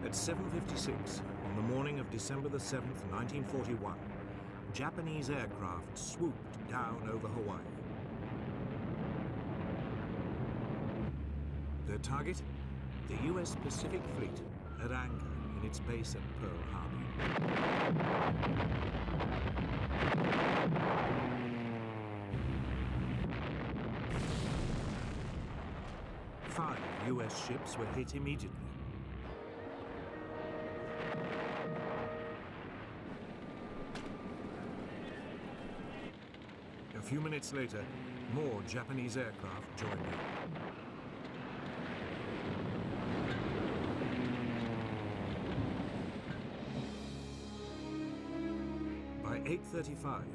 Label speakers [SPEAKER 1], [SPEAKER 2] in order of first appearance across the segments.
[SPEAKER 1] At 7:56 on the morning of December the 7th, 1941, Japanese aircraft swooped down over Hawaii. Their target? The US Pacific Fleet at anchor in its base at Pearl Harbour. Five US ships were hit immediately. A few minutes later, more Japanese aircraft joined in. By 8:35,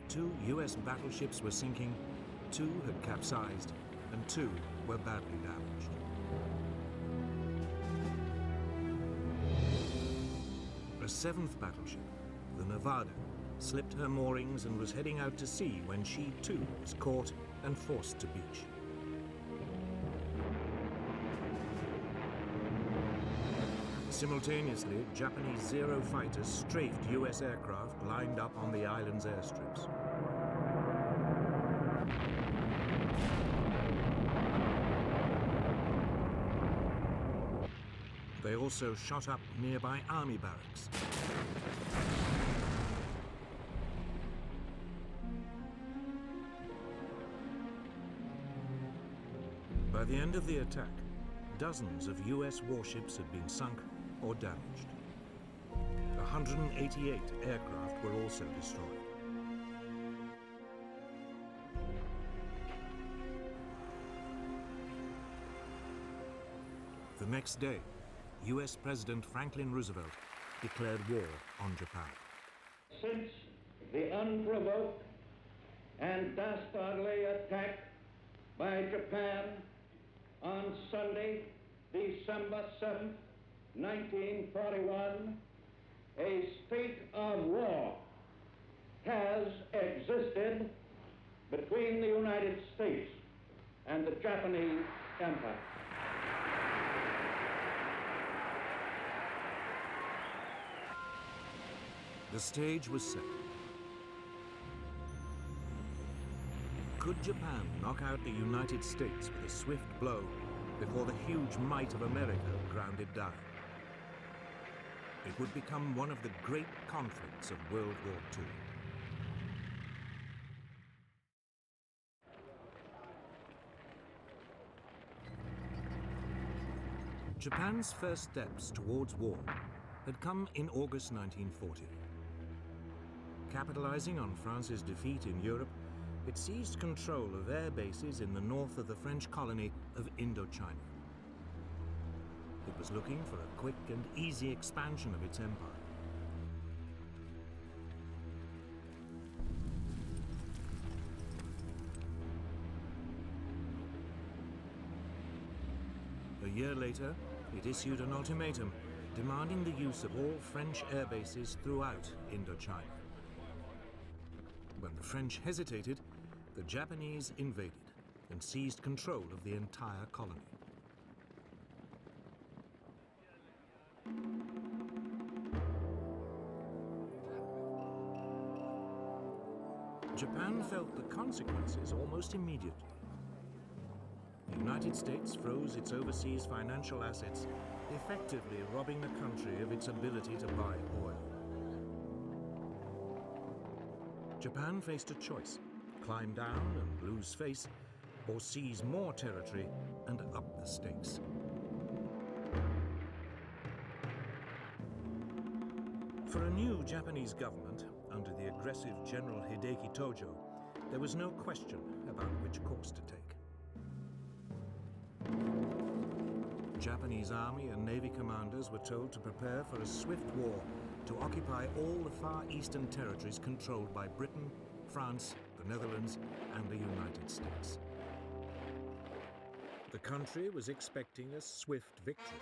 [SPEAKER 1] 2 US battleships were sinking, 2 had capsized, and 2 were badly damaged. A 7th battleship, the Nevada, slipped her moorings and was heading out to sea when she too was caught and forced to beach. Simultaneously, Japanese Zero fighters strafed US aircraft lined up on the island's airstrips. They also shot up nearby army barracks. By the end of the attack, dozens of US warships had been sunk or damaged. 188 aircraft were also destroyed. The next day, US President Franklin Roosevelt declared war on Japan.
[SPEAKER 2] Since the unprovoked and dastardly attack by Japan on Sunday, December 7th, 1941, a state of war has existed between the United States and the Japanese Empire.
[SPEAKER 1] The stage was set. Could Japan knock out the United States with a swift blow before the huge might of America ground it down? It would become one of the great conflicts of World War II. Japan's first steps towards war had come in August 1940. Capitalizing on France's defeat in Europe, it seized control of air bases in the north of the French colony of Indochina. It was looking for a quick and easy expansion of its empire. A year later, it issued an ultimatum demanding the use of all French air bases throughout Indochina. When the French hesitated, the Japanese invaded and seized control of the entire colony. Japan felt the consequences almost immediately. The United States froze its overseas financial assets, effectively robbing the country of its ability to buy oil. Japan faced a choice: climb down and lose face, or seize more territory and up the stakes. For a new Japanese government, under the aggressive General Hideki Tojo, there was no question about which course to take. Japanese Army and Navy commanders were told to prepare for a swift war to occupy all the far eastern territories controlled by Britain, France, the Netherlands, and the United States. The country was expecting a swift victory.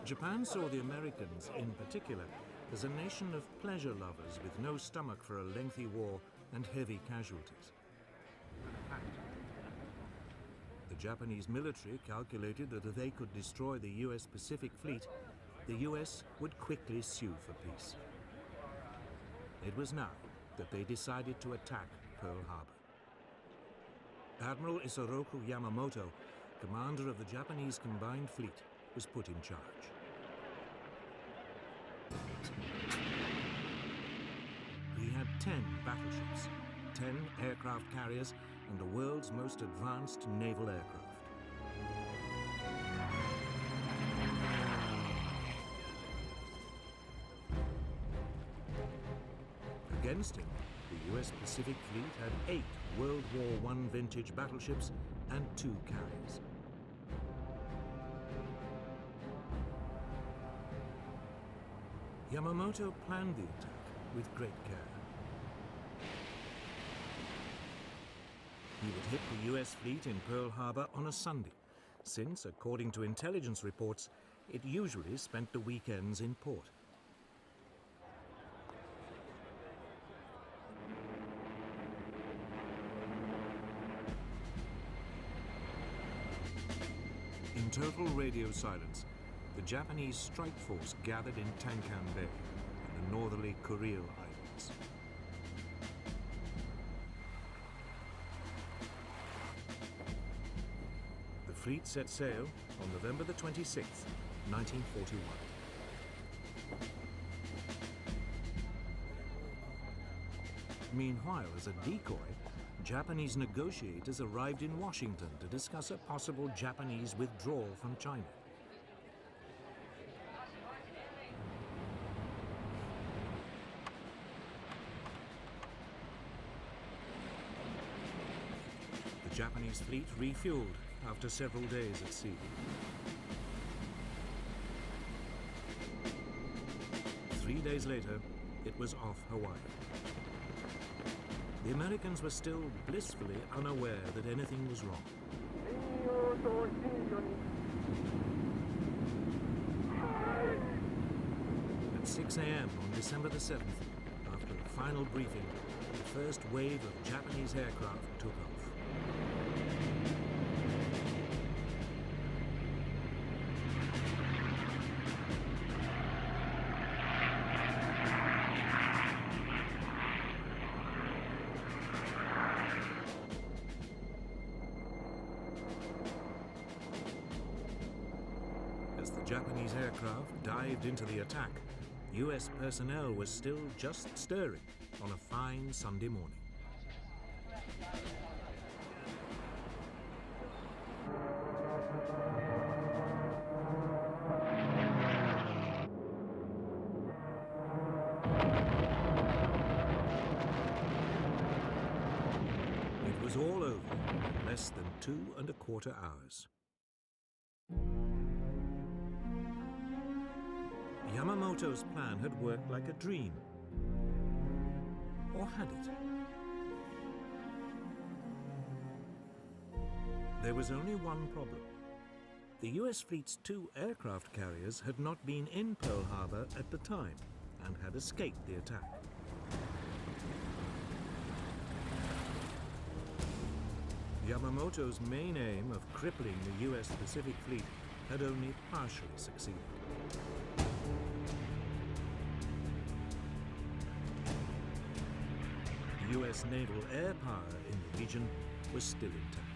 [SPEAKER 1] Japan saw the Americans, in particular, as a nation of pleasure lovers with no stomach for a lengthy war and heavy casualties. The Japanese military calculated that if they could destroy the US Pacific Fleet, the US would quickly sue for peace. It was now that they decided to attack Pearl Harbor. Admiral Isoroku Yamamoto, commander of the Japanese Combined Fleet, was put in charge. He had 10 battleships, 10 aircraft carriers, and the world's most advanced naval aircraft. Against him, the US Pacific Fleet had 8 World War I vintage battleships and 2 carriers. Yamamoto planned the attack with great care. He would hit the US fleet in Pearl Harbor on a Sunday, since, according to intelligence reports, it usually spent the weekends in port. In total radio silence, the Japanese strike force gathered in Tankan Bay, in the northerly Kuril Islands. The fleet set sail on November the 26th, 1941. Meanwhile, as a decoy, Japanese negotiators arrived in Washington to discuss a possible Japanese withdrawal from China. The Japanese fleet refueled after several days at sea. 3 days later, it was off Hawaii. The Americans were still blissfully unaware that anything was wrong. At 6 a.m. on December the 7th, after a final briefing, the first wave of Japanese aircraft took off. As the Japanese aircraft dived into the attack, US personnel was still just stirring on a fine Sunday morning. It was all over in less than 2¼ hours. Yamamoto's plan had worked like a dream. Or had it? There was only one problem. The US fleet's 2 aircraft carriers had not been in Pearl Harbor at the time and had escaped the attack. Yamamoto's main aim of crippling the US Pacific Fleet had only partially succeeded. US naval air power in the region was still intact.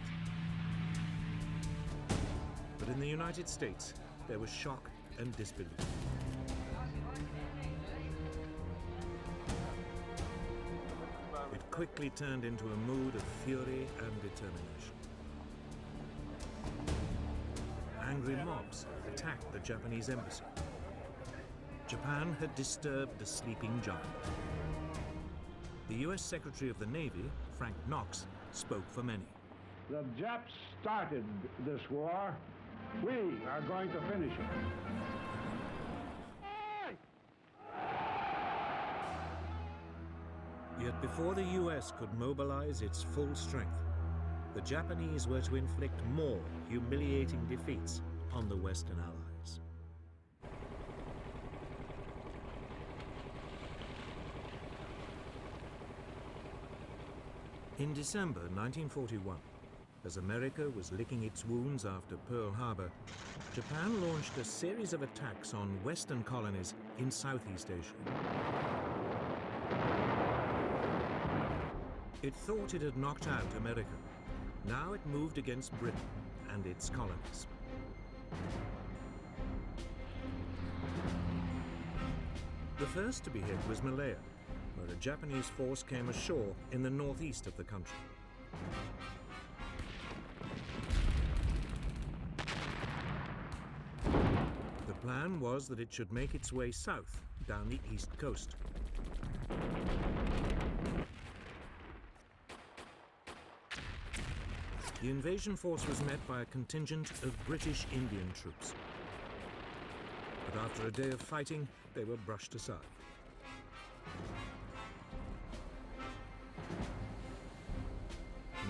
[SPEAKER 1] But in the United States, there was shock and disbelief. It quickly turned into a mood of fury and determination. Angry mobs attacked the Japanese embassy. Japan had disturbed the sleeping giant. The US Secretary of the Navy, Frank Knox, spoke for many.
[SPEAKER 3] The Japs started this war. We are going to finish it.
[SPEAKER 1] Yet before the US could mobilize its full strength, the Japanese were to inflict more humiliating defeats on the Western Allies. In December 1941, as America was licking its wounds after Pearl Harbour, Japan launched a series of attacks on Western colonies in Southeast Asia. It thought it had knocked out America. Now it moved against Britain and its colonies. The first to be hit was Malaya, where a Japanese force came ashore in the northeast of the country. The plan was that it should make its way south down the east coast. The invasion force was met by a contingent of British Indian troops. But after a day of fighting, they were brushed aside.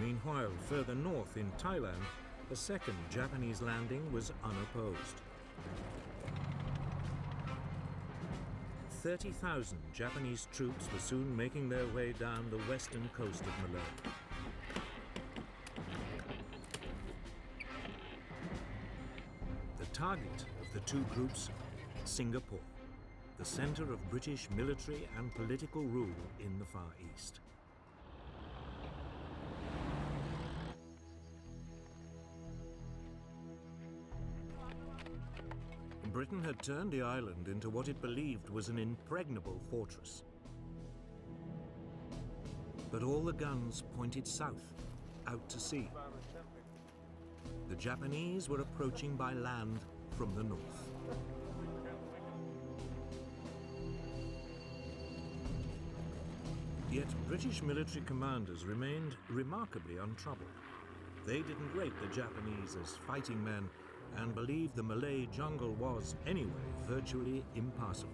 [SPEAKER 1] Meanwhile, further north in Thailand, a second Japanese landing was unopposed. 30,000 Japanese troops were soon making their way down the western coast of Malaya. The target of the two groups, Singapore, the center of British military and political rule in the Far East. Britain had turned the island into what it believed was an impregnable fortress. But all the guns pointed south, out to sea. The Japanese were approaching by land from the north. Yet British military commanders remained remarkably untroubled. They didn't rate the Japanese as fighting men and believed the Malay jungle was, anyway, virtually impassable.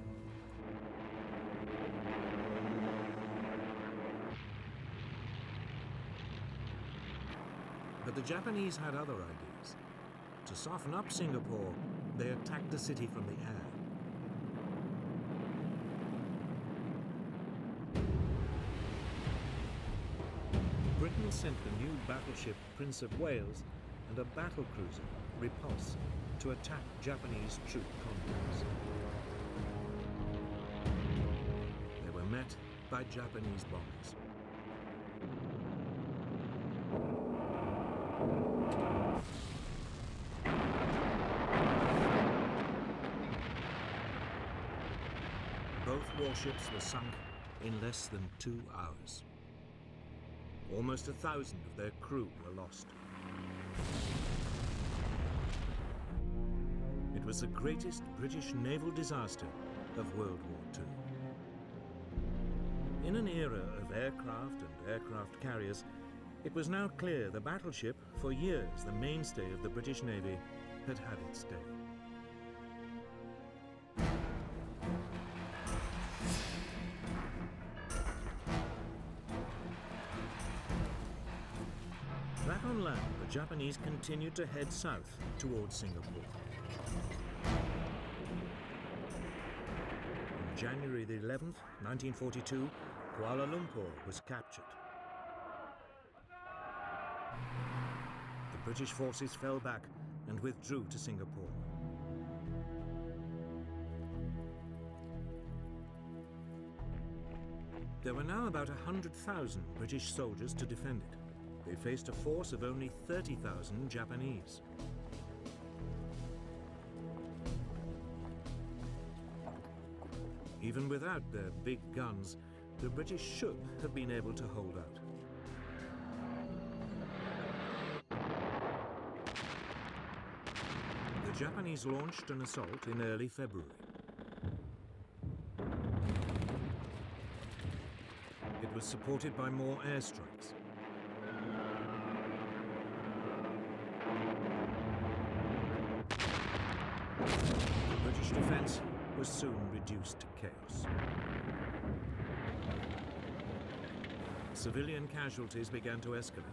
[SPEAKER 1] But the Japanese had other ideas. To soften up Singapore, they attacked the city from the air. Britain sent the new battleship Prince of Wales and a battlecruiser, Repulse, to attack Japanese troop convoys. They were met by Japanese bombers. Both warships were sunk in less than 2 hours. Almost 1,000 of their crew were lost. It was the greatest British naval disaster of World War II. In an era of aircraft and aircraft carriers, it was now clear the battleship, for years the mainstay of the British Navy, had had its day. Back on land, the Japanese continued to head south towards Singapore. On January the 11th, 1942, Kuala Lumpur was captured. The British forces fell back and withdrew to Singapore. There were now about 100,000 British soldiers to defend it. They faced a force of only 30,000 Japanese. Even without their big guns, the British should have been able to hold out. The Japanese launched an assault in early February. It was supported by more airstrikes. The British defense was soon reduced to chaos. Civilian casualties began to escalate.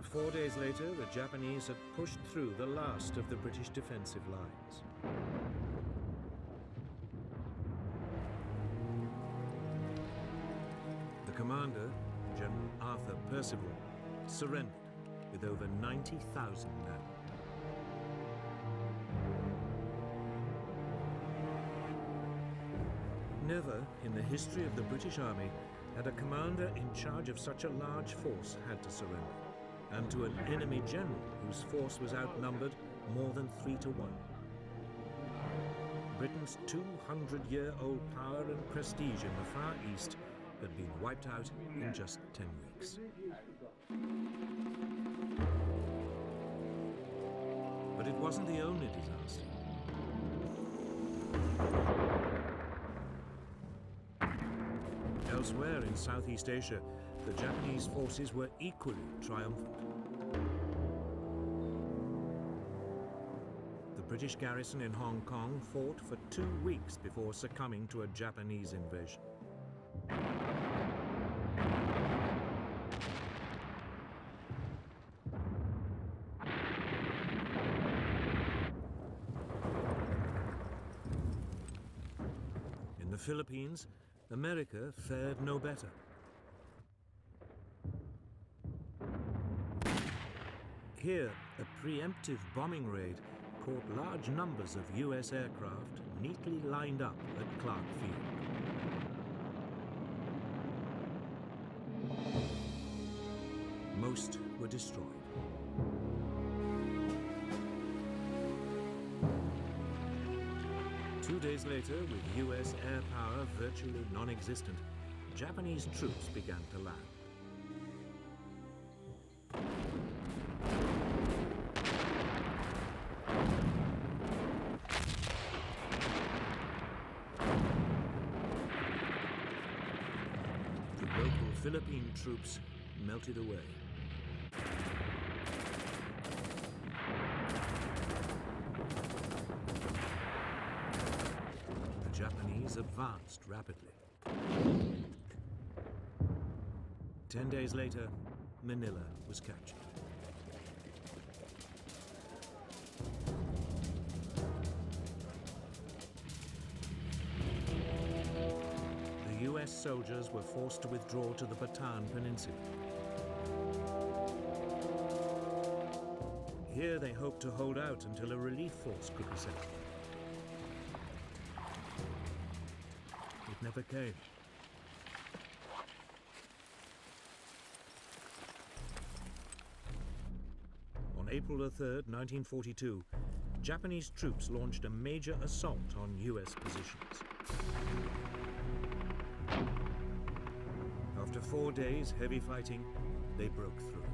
[SPEAKER 1] Four days later, the Japanese had pushed through the last of the British defensive lines. commander, General Arthur Percival, surrendered with over 90,000 men. Never in the history of the British Army had a commander in charge of such a large force had to surrender, and to an enemy general whose force was outnumbered more than 3 to 1. Britain's 200-year-old power and prestige in the Far East had been wiped out in just 10 weeks. But it wasn't the only disaster. Elsewhere in Southeast Asia, the Japanese forces were equally triumphant. The British garrison in Hong Kong fought for 2 weeks before succumbing to a Japanese invasion. In the Philippines, America fared no better. Here, a preemptive bombing raid caught large numbers of US aircraft neatly lined up at Clark Field. Most were destroyed. Two days later, with US air power virtually non-existent, Japanese troops began to land. The local Philippine troops melted away. The Japanese advanced rapidly. 10 days later, Manila was captured. The US soldiers were forced to withdraw to the Bataan Peninsula. Here they hoped to hold out until a relief force could be sent. It never came. On April 3rd, 1942, Japanese troops launched a major assault on US positions. After 4 days heavy fighting, they broke through.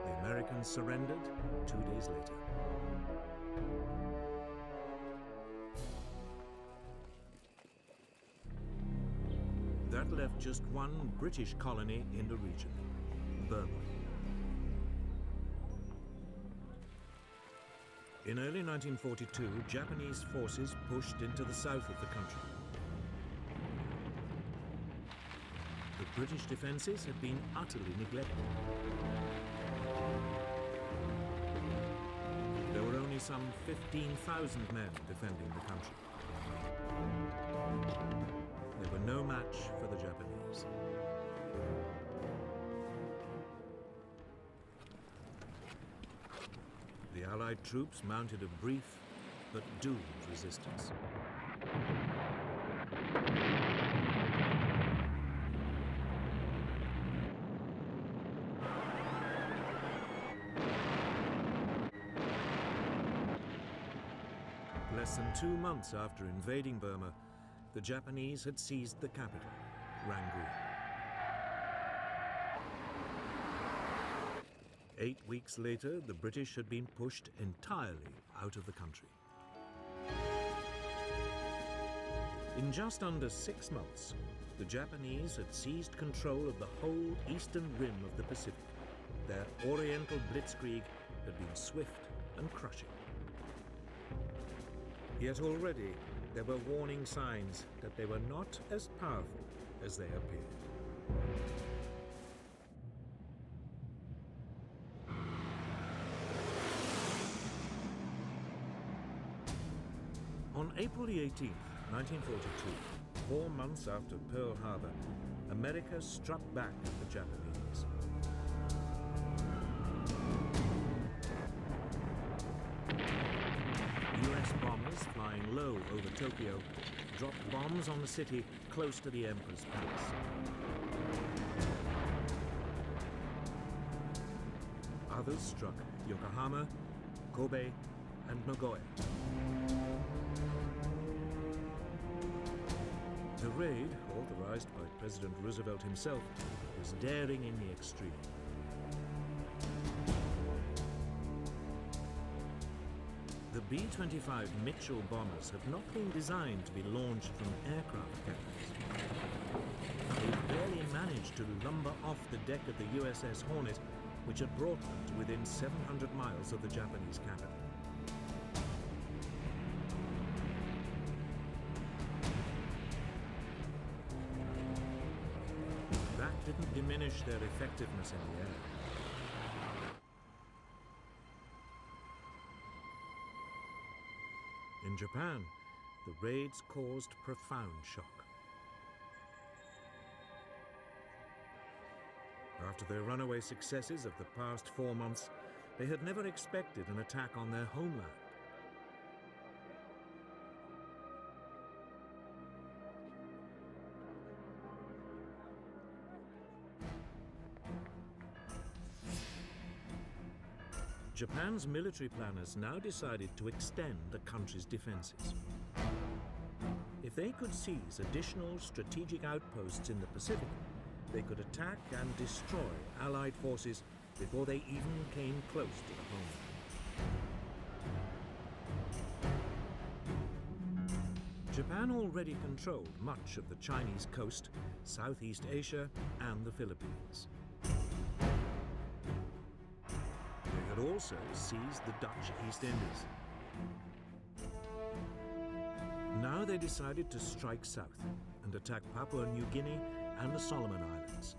[SPEAKER 1] The Americans surrendered 2 days later. That left just one British colony in the region, Burma. In early 1942, Japanese forces pushed into the south of the country. The British defenses had been utterly neglected. There were only some 15,000 men defending the country. They were no match for the Japanese. The Allied troops mounted a brief but doomed resistance. Less than 2 months after invading Burma, the Japanese had seized the capital, Rangoon. 8 weeks later, the British had been pushed entirely out of the country. In just under 6 months, the Japanese had seized control of the whole eastern rim of the Pacific. Their Oriental blitzkrieg had been swift and crushing. Yet already, there were warning signs that they were not as powerful as they appeared. On April the 18th, 1942, 4 months after Pearl Harbour, America struck back at the Japanese. US bombers flying low over Tokyo dropped bombs on the city close to the Emperor's Palace. Others struck Yokohama, Kobe, and Nagoya. The raid, authorized by President Roosevelt himself, was daring in the extreme. The B-25 Mitchell bombers have not been designed to be launched from aircraft carriers. They barely managed to lumber off the deck of the USS Hornet, which had brought them to within 700 miles of the Japanese capital. That didn't diminish their effectiveness in the air. In Japan, the raids caused profound shock. After their runaway successes of the past 4 months, they had never expected an attack on their homeland. Japan's military planners now decided to extend the country's defenses. If they could seize additional strategic outposts in the Pacific, they could attack and destroy Allied forces before they even came close to the homeland. Japan already controlled much of the Chinese coast, Southeast Asia, and the Philippines. They had also seized the Dutch East Indies. Now they decided to strike south and attack Papua New Guinea and the Solomon Islands,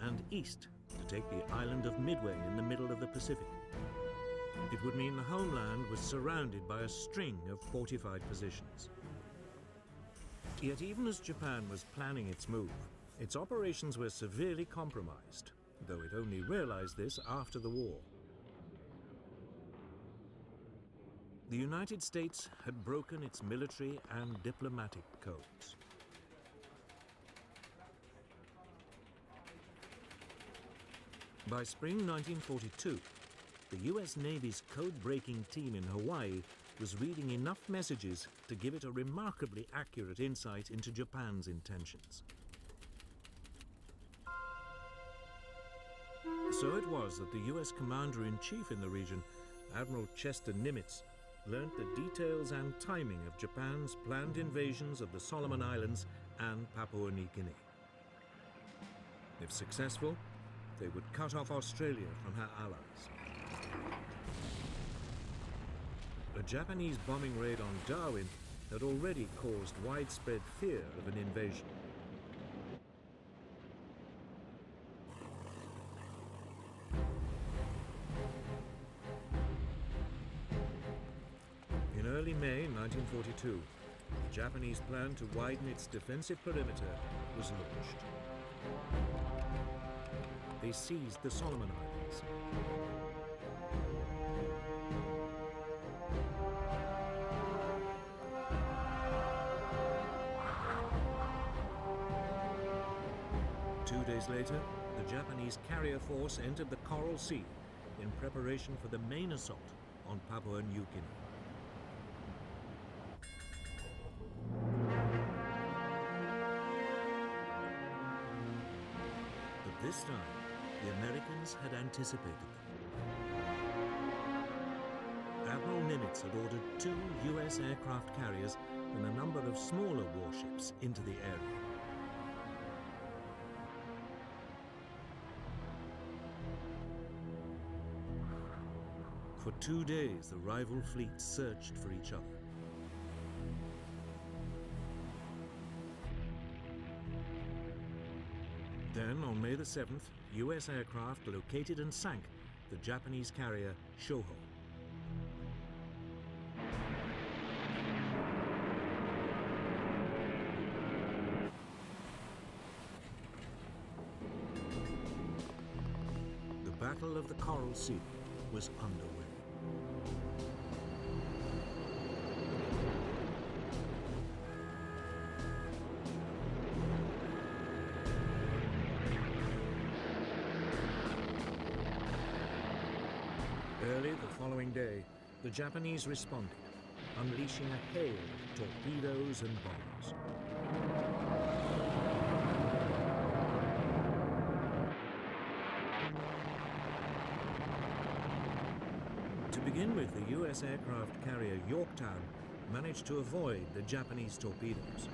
[SPEAKER 1] and east to take the island of Midway in the middle of the Pacific. It would mean the homeland was surrounded by a string of fortified positions. Yet even as Japan was planning its move, its operations were severely compromised, though it only realized this after the war. The United States had broken its military and diplomatic codes. By spring 1942, the US Navy's code-breaking team in Hawaii was reading enough messages to give it a remarkably accurate insight into Japan's intentions. So it was that the US Commander-in-Chief in the region, Admiral Chester Nimitz, learnt the details and timing of Japan's planned invasions of the Solomon Islands and Papua New Guinea. If successful, they would cut off Australia from her allies. A Japanese bombing raid on Darwin had already caused widespread fear of an invasion. In early May 1942, the Japanese plan to widen its defensive perimeter was launched. They seized the Solomon Islands. Two days later, the Japanese carrier force entered the Coral Sea in preparation for the main assault on Papua New Guinea. But this time, the Americans had anticipated them. Admiral Nimitz had ordered 2 US aircraft carriers and a number of smaller warships into the area. For 2 days, the rival fleets searched for each other. Then, on May the 7th, US aircraft located and sank the Japanese carrier Shoho. Battle of the Coral Sea was underway. Early the following day, the Japanese responded, unleashing a hail of torpedoes and bombs. To begin with, the U.S. aircraft carrier Yorktown managed to avoid the Japanese torpedoes.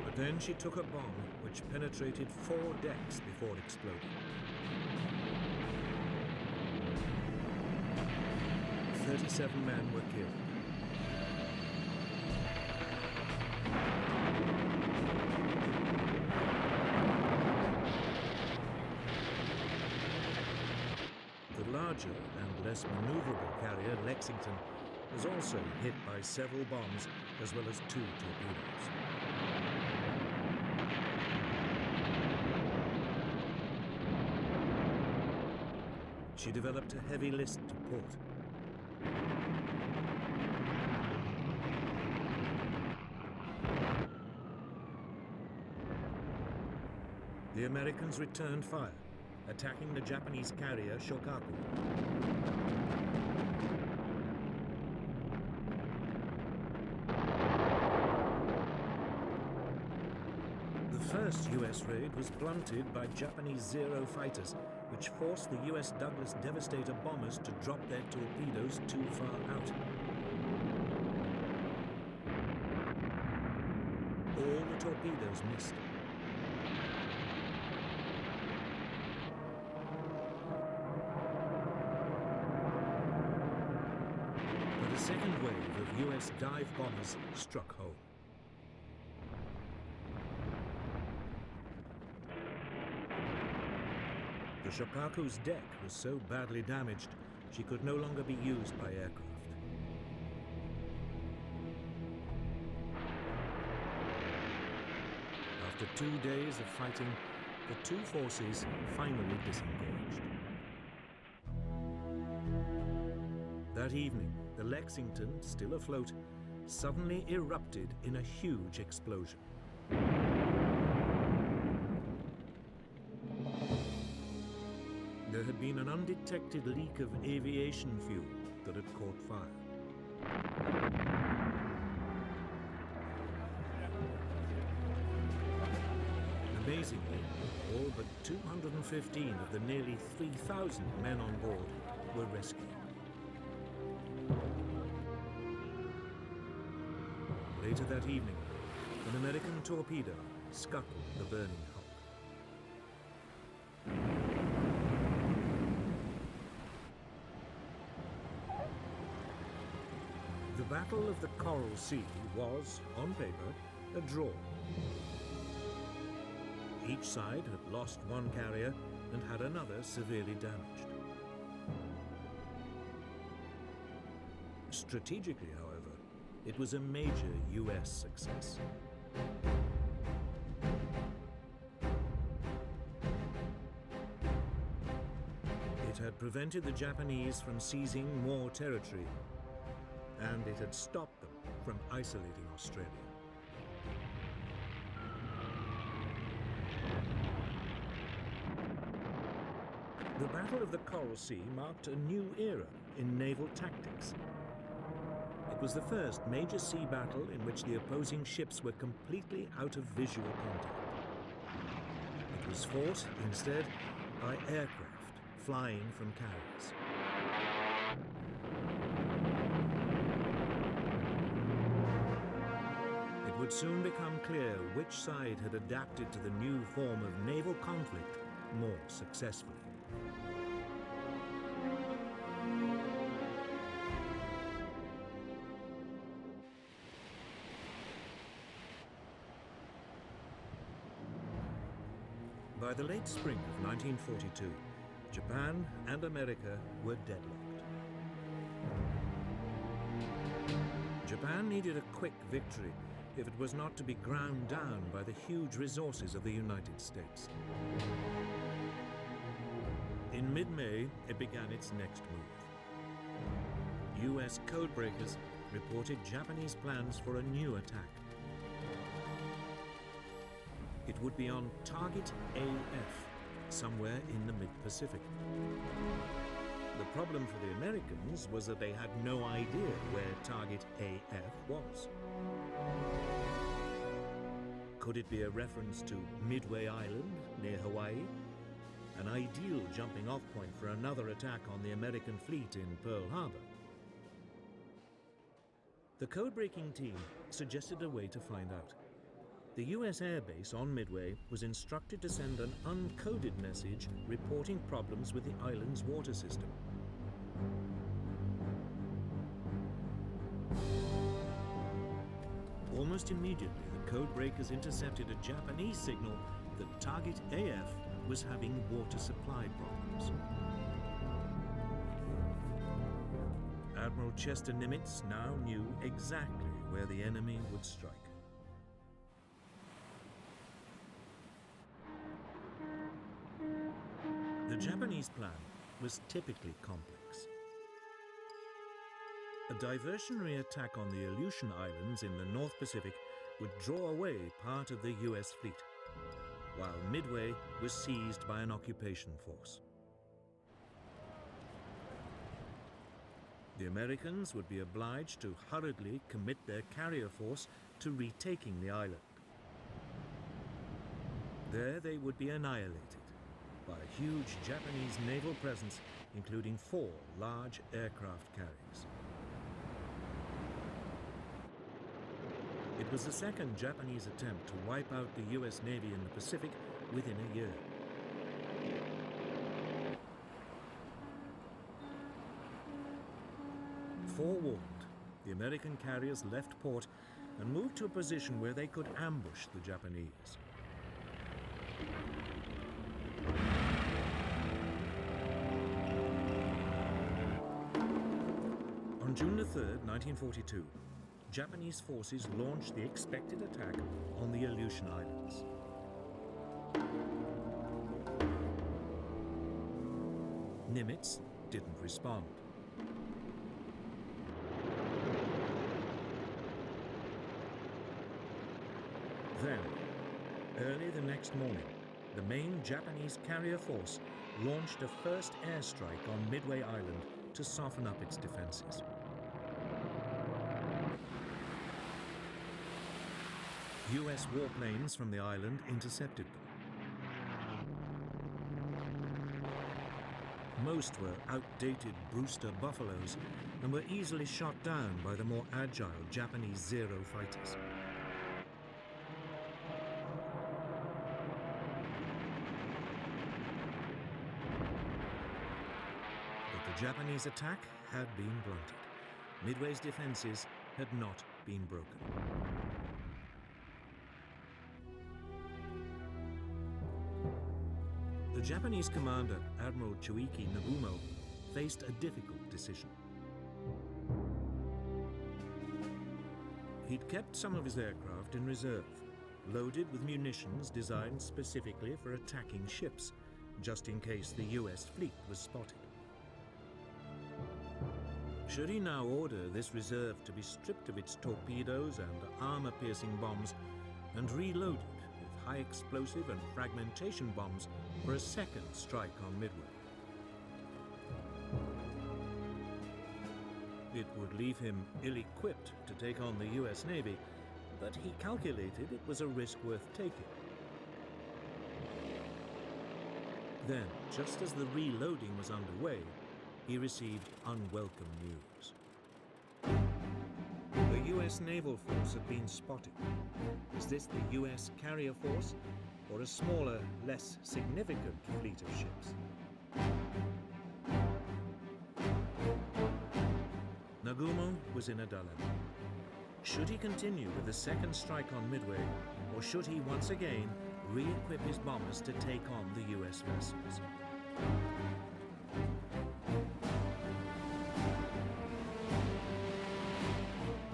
[SPEAKER 1] But then she took a bomb which penetrated 4 decks before exploding. 37 men were killed. The larger and less maneuverable carrier, Lexington, was also hit by several bombs as well as 2 torpedoes. She developed a heavy list to port. The Americans returned fire, attacking the Japanese carrier Shokaku. The first U.S. raid was blunted by Japanese Zero fighters, which forced the U.S. Douglas Devastator bombers to drop their torpedoes too far out. All the torpedoes missed. But a second wave of U.S. dive bombers struck home. The Shokaku's deck was so badly damaged, she could no longer be used by aircraft. After 2 days of fighting, the 2 forces finally disengaged. That evening, the Lexington, still afloat, suddenly erupted in a huge explosion. There had been an undetected leak of aviation fuel that had caught fire. Amazingly, all but 215 of the nearly 3,000 men on board were rescued. Later that evening, an American torpedo scuttled the burning hull. The Battle of the Coral Sea was, on paper, a draw. Each side had lost one carrier and had another severely damaged. Strategically, however, it was a major U.S. success. It had prevented the Japanese from seizing more territory, and it had stopped them from isolating Australia. The Battle of the Coral Sea marked a new era in naval tactics. It was the first major sea battle in which the opposing ships were completely out of visual contact. It was fought, instead, by aircraft flying from carriers. It would soon become clear which side had adapted to the new form of naval conflict more successfully. By the late spring of 1942, Japan and America were deadlocked. Japan needed a quick victory if it was not to be ground down by the huge resources of the United States. In mid-May, it began its next move. US codebreakers reported Japanese plans for a new attack. It would be on Target AF, somewhere in the mid-Pacific. The problem for the Americans was that they had no idea where Target AF was. Could it be a reference to Midway Island near Hawaii? An ideal jumping-off point for another attack on the American fleet in Pearl Harbour. The code-breaking team suggested a way to find out. The US Air Base on Midway was instructed to send an uncoded message reporting problems with the island's water system. Almost immediately, the code breakers intercepted a Japanese signal that Target AF was having water supply problems. Admiral Chester Nimitz now knew exactly where the enemy would strike. The Japanese plan was typically complex. A diversionary attack on the Aleutian Islands in the North Pacific would draw away part of the US fleet, while Midway was seized by an occupation force. The Americans would be obliged to hurriedly commit their carrier force to retaking the island. There they would be annihilated by a huge Japanese naval presence, including 4 large aircraft carriers. It was the second Japanese attempt to wipe out the US Navy in the Pacific within a year. Forewarned, the American carriers left port and moved to a position where they could ambush the Japanese. On June 3rd, 1942, Japanese forces launched the expected attack on the Aleutian Islands. Nimitz didn't respond. Then, early the next morning, the main Japanese carrier force launched a first airstrike on Midway Island to soften up its defenses. US warplanes from the island intercepted them. Most were outdated Brewster Buffaloes and were easily shot down by the more agile Japanese Zero fighters. But the Japanese attack had been blunted. Midway's defenses had not been broken. The Japanese commander, Admiral Chuiki Nagumo, faced a difficult decision. He'd kept some of his aircraft in reserve, loaded with munitions designed specifically for attacking ships, just in case the US fleet was spotted. Should he now order this reserve to be stripped of its torpedoes and armor-piercing bombs and reloaded with high explosive and fragmentation bombs for a second strike on Midway? It would leave him ill-equipped to take on the US Navy, but he calculated it was a risk worth taking. Then, just as the reloading was underway, he received unwelcome news. The US naval force had been spotted. Was this the US carrier force, or a smaller, less significant fleet of ships? Nagumo was in a dilemma. Should he continue with the second strike on Midway, or should he once again re-equip his bombers to take on the US vessels?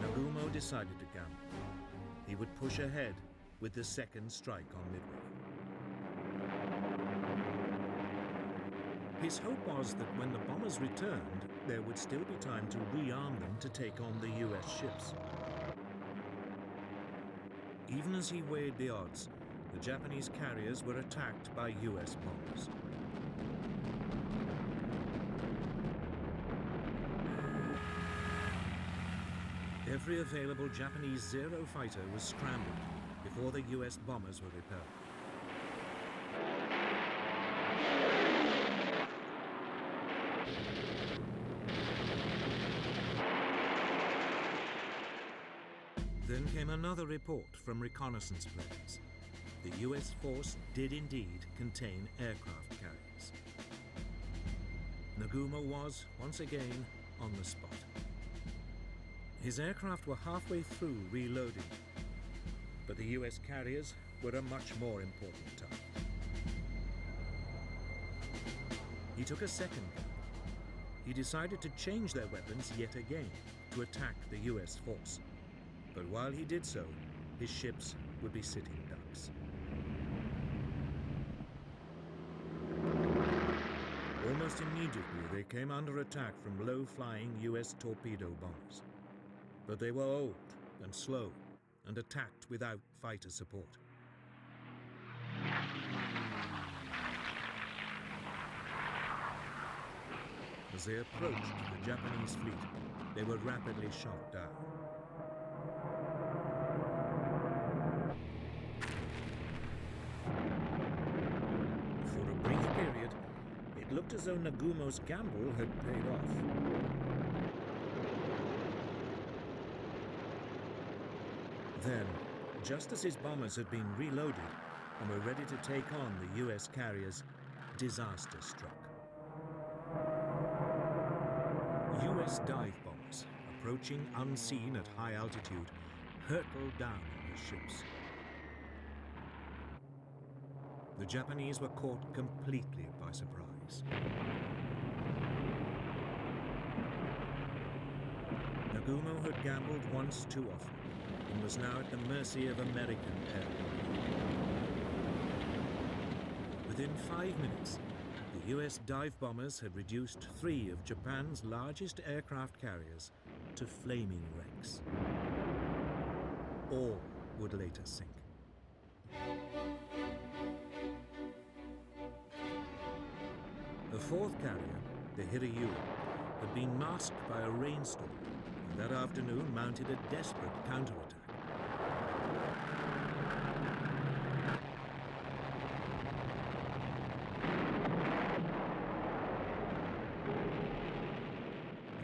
[SPEAKER 1] Nagumo decided to gamble. he would push ahead with the second strike on Midway. His hope was that when the bombers returned, there would still be time to rearm them to take on the US ships. Even as he weighed the odds, the Japanese carriers were attacked by US bombers. Every available Japanese Zero fighter was scrambled before the US bombers were repelled. Then came another report from reconnaissance planes. The US force did indeed contain aircraft carriers. Nagumo was, once again, on the spot. His aircraft were halfway through reloading, but the US carriers were a much more important target. He took a second gun. He decided to change their weapons yet again to attack the US force. But while he did so, his ships would be sitting ducks. Almost immediately, they came under attack from low-flying US torpedo bombers. But they were old and slow and attacked without fighter support. As they approached the Japanese fleet, they were rapidly shot down. For a brief period, it looked as though Nagumo's gamble had paid off. Then, just as his bombers had been reloaded and were ready to take on the US carriers, disaster struck. US dive bombers, approaching unseen at high altitude, hurtled down on the ships. The Japanese were caught completely by surprise. Nagumo had gambled once too often and was now at the mercy of American aircraft. Within 5 minutes, the US dive bombers had reduced 3 of Japan's largest aircraft carriers to flaming wrecks. All would later sink. The fourth carrier, the Hiryu, had been masked by a rainstorm, and that afternoon mounted a desperate counterattack.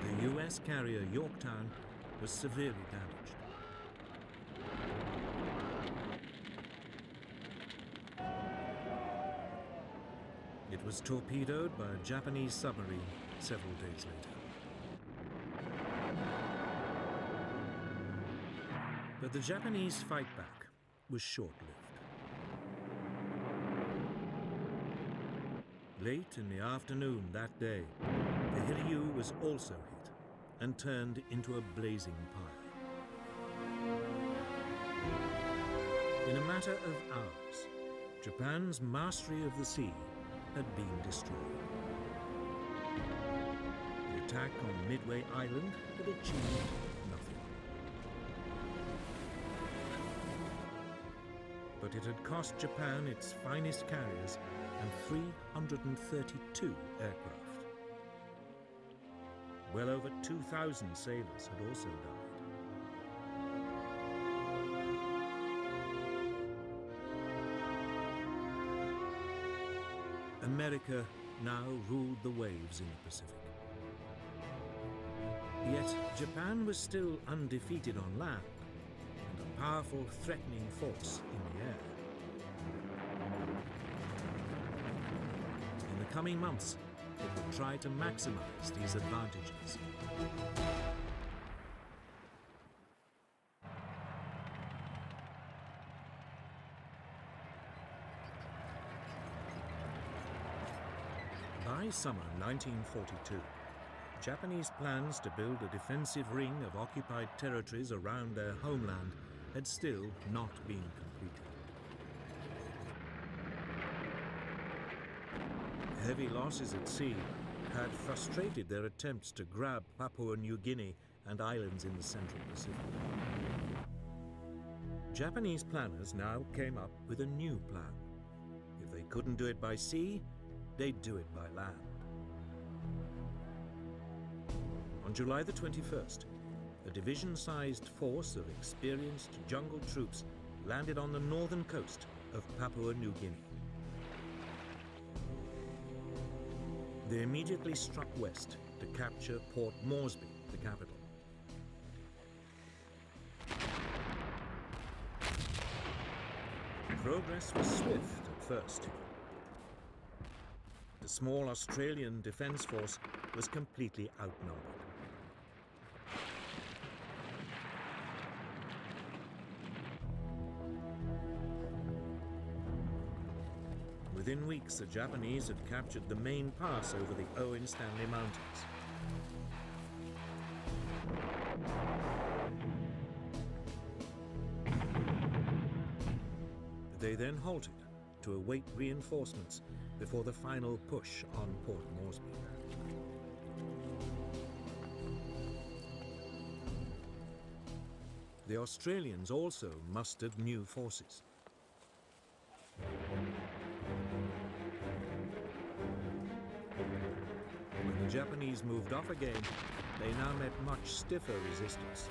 [SPEAKER 1] The US carrier Yorktown was severely damaged. It was torpedoed by a Japanese submarine several days later. But the Japanese fight back was short-lived. Late in the afternoon that day, the Hiryu was also hit and turned into a blazing pile. In a matter of hours, Japan's mastery of the sea had been destroyed. The attack on Midway Island had achieved nothing. But it had cost Japan its finest carriers and 332 aircraft. Well over 2,000 sailors had also died. America now ruled the waves in the Pacific. Yet Japan was still undefeated on land and a powerful, threatening force in the air. In the coming months, it would try to maximize these advantages. By summer 1942, Japanese plans to build a defensive ring of occupied territories around their homeland had still not been completed. Heavy losses at sea had frustrated their attempts to grab Papua New Guinea and islands in the Central Pacific. Japanese planners now came up with a new plan. If they couldn't do it by sea, they'd do it by land. On July the 21st, a division-sized force of experienced jungle troops landed on the northern coast of Papua New Guinea. They immediately struck west to capture Port Moresby, the capital. Progress was swift at first. The small Australian defence force was completely outnumbered. Within weeks, the Japanese had captured the main pass over the Owen Stanley Mountains. They then halted to await reinforcements before the final push on Port Moresby. The Australians also mustered new forces. When the Japanese moved off again, they now met much stiffer resistance.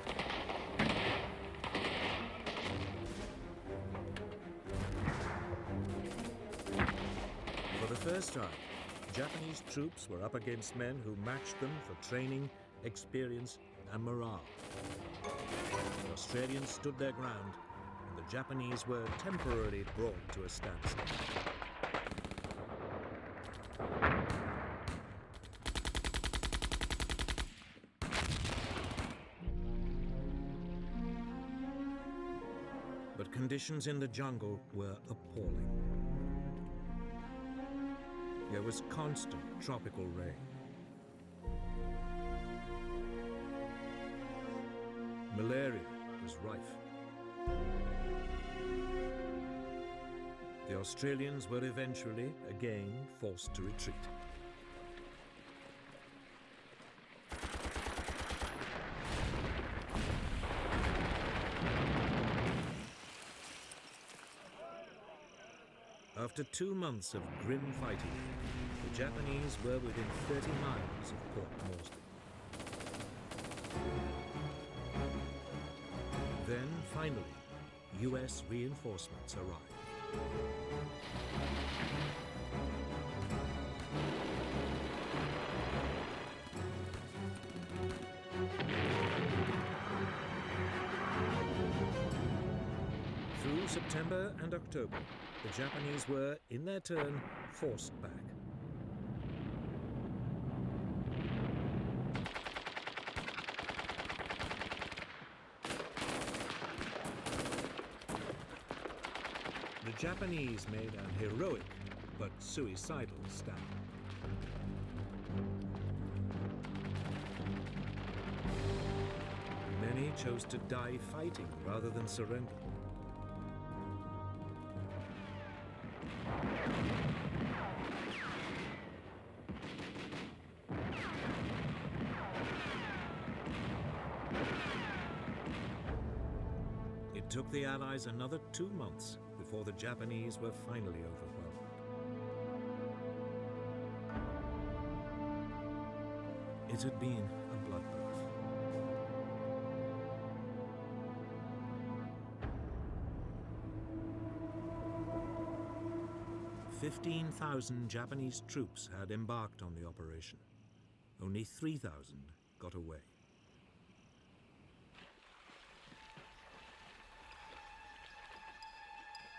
[SPEAKER 1] For the first time, Japanese troops were up against men who matched them for training, experience, and morale. The Australians stood their ground, and the Japanese were temporarily brought to a standstill. But conditions in the jungle were appalling. There was constant tropical rain. Malaria was rife. The Australians were eventually again forced to retreat. After 2 months of grim fighting, the Japanese were within 30 miles of Port Moresby. Then, finally, US reinforcements arrived. Through September and October, the Japanese were, in their turn, forced back. The Japanese made an heroic but suicidal stand. Many chose to die fighting rather than surrender. It took the Allies another 2 months before the Japanese were finally overwhelmed. It had been a bloodbath. "15,000 Japanese troops had embarked on the operation. Only 3,000 got away.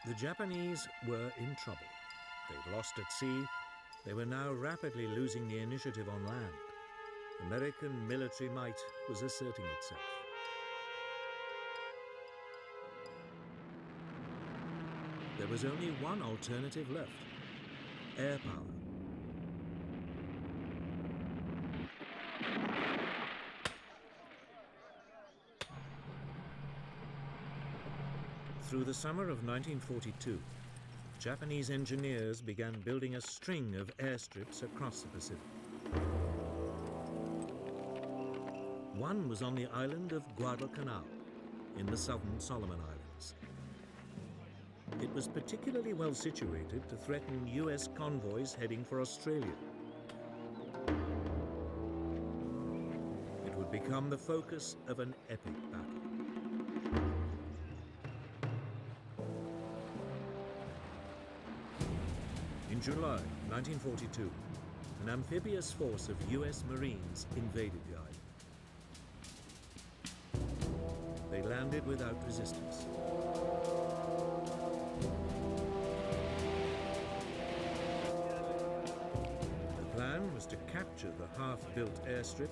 [SPEAKER 1] The Japanese were in trouble. They'd lost at sea. They were now rapidly losing the initiative on land. American military might was asserting itself. There was only one alternative left: air power. Through the summer of 1942, Japanese engineers began building a string of airstrips across the Pacific. One was on the island of Guadalcanal, in the southern Solomon Islands. It was particularly well situated to threaten US convoys heading for Australia. It would become the focus of an epic battle. In July 1942, an amphibious force of US Marines invaded the island. They landed without resistance. The plan was to capture the half-built airstrip,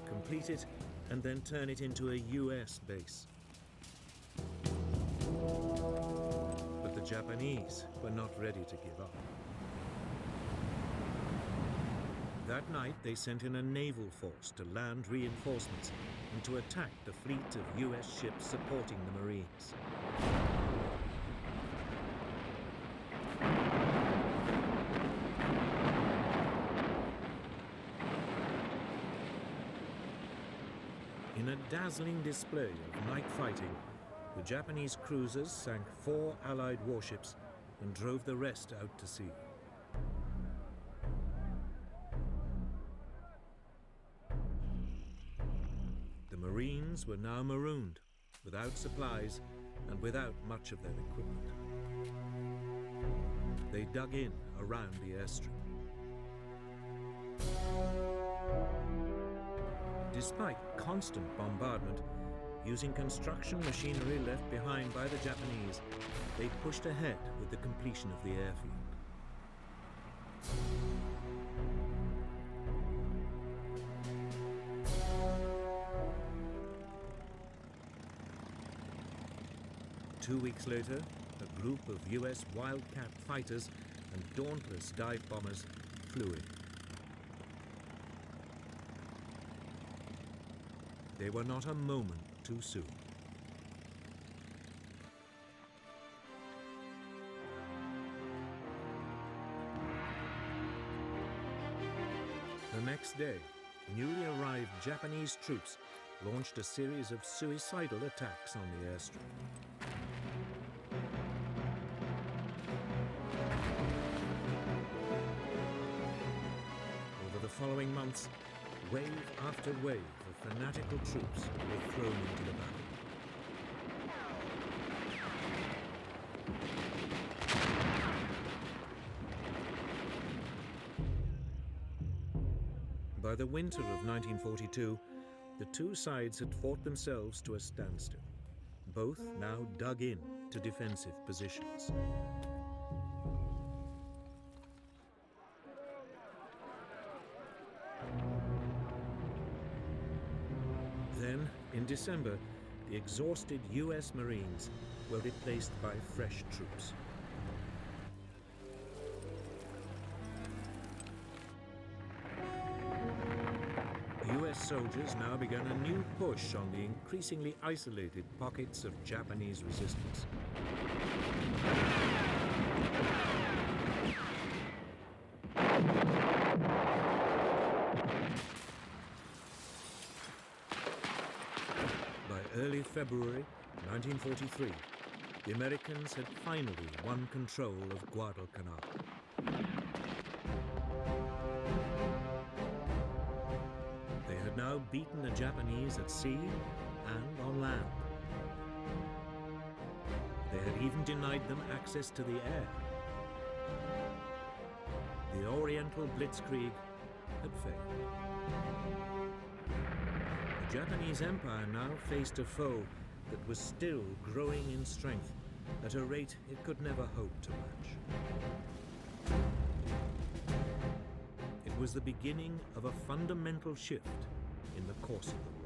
[SPEAKER 1] complete it, and then turn it into a US base. But the Japanese were not ready to give up. That night, they sent in a naval force to land reinforcements and to attack the fleet of US ships supporting the Marines. In a dazzling display of night fighting, the Japanese cruisers sank 4 Allied warships and drove the rest out to sea. The Marines were now marooned, without supplies and without much of their equipment. They dug in around the airstrip. Despite constant bombardment, using construction machinery left behind by the Japanese, they pushed ahead with the completion of the airfield. Two weeks later, a group of US Wildcat fighters and dauntless dive bombers flew in. They were not a moment too soon. The next day, newly arrived Japanese troops launched a series of suicidal attacks on the airstrip. Over the following months, wave after wave of fanatical troops were thrown into the battle. By the winter of 1942, the two sides had fought themselves to a standstill, both now dug in to defensive positions. Then, in December, the exhausted US Marines were replaced by fresh troops. US soldiers now began a new push on the increasingly isolated pockets of Japanese resistance. By early February 1943, the Americans had finally won control of Guadalcanal. They had now beaten the Japanese at sea and on land. They had even denied them access to the air. The Oriental Blitzkrieg had failed. The Japanese Empire now faced a foe that was still growing in strength at a rate it could never hope to match. It was the beginning of a fundamental shift in the course of the war.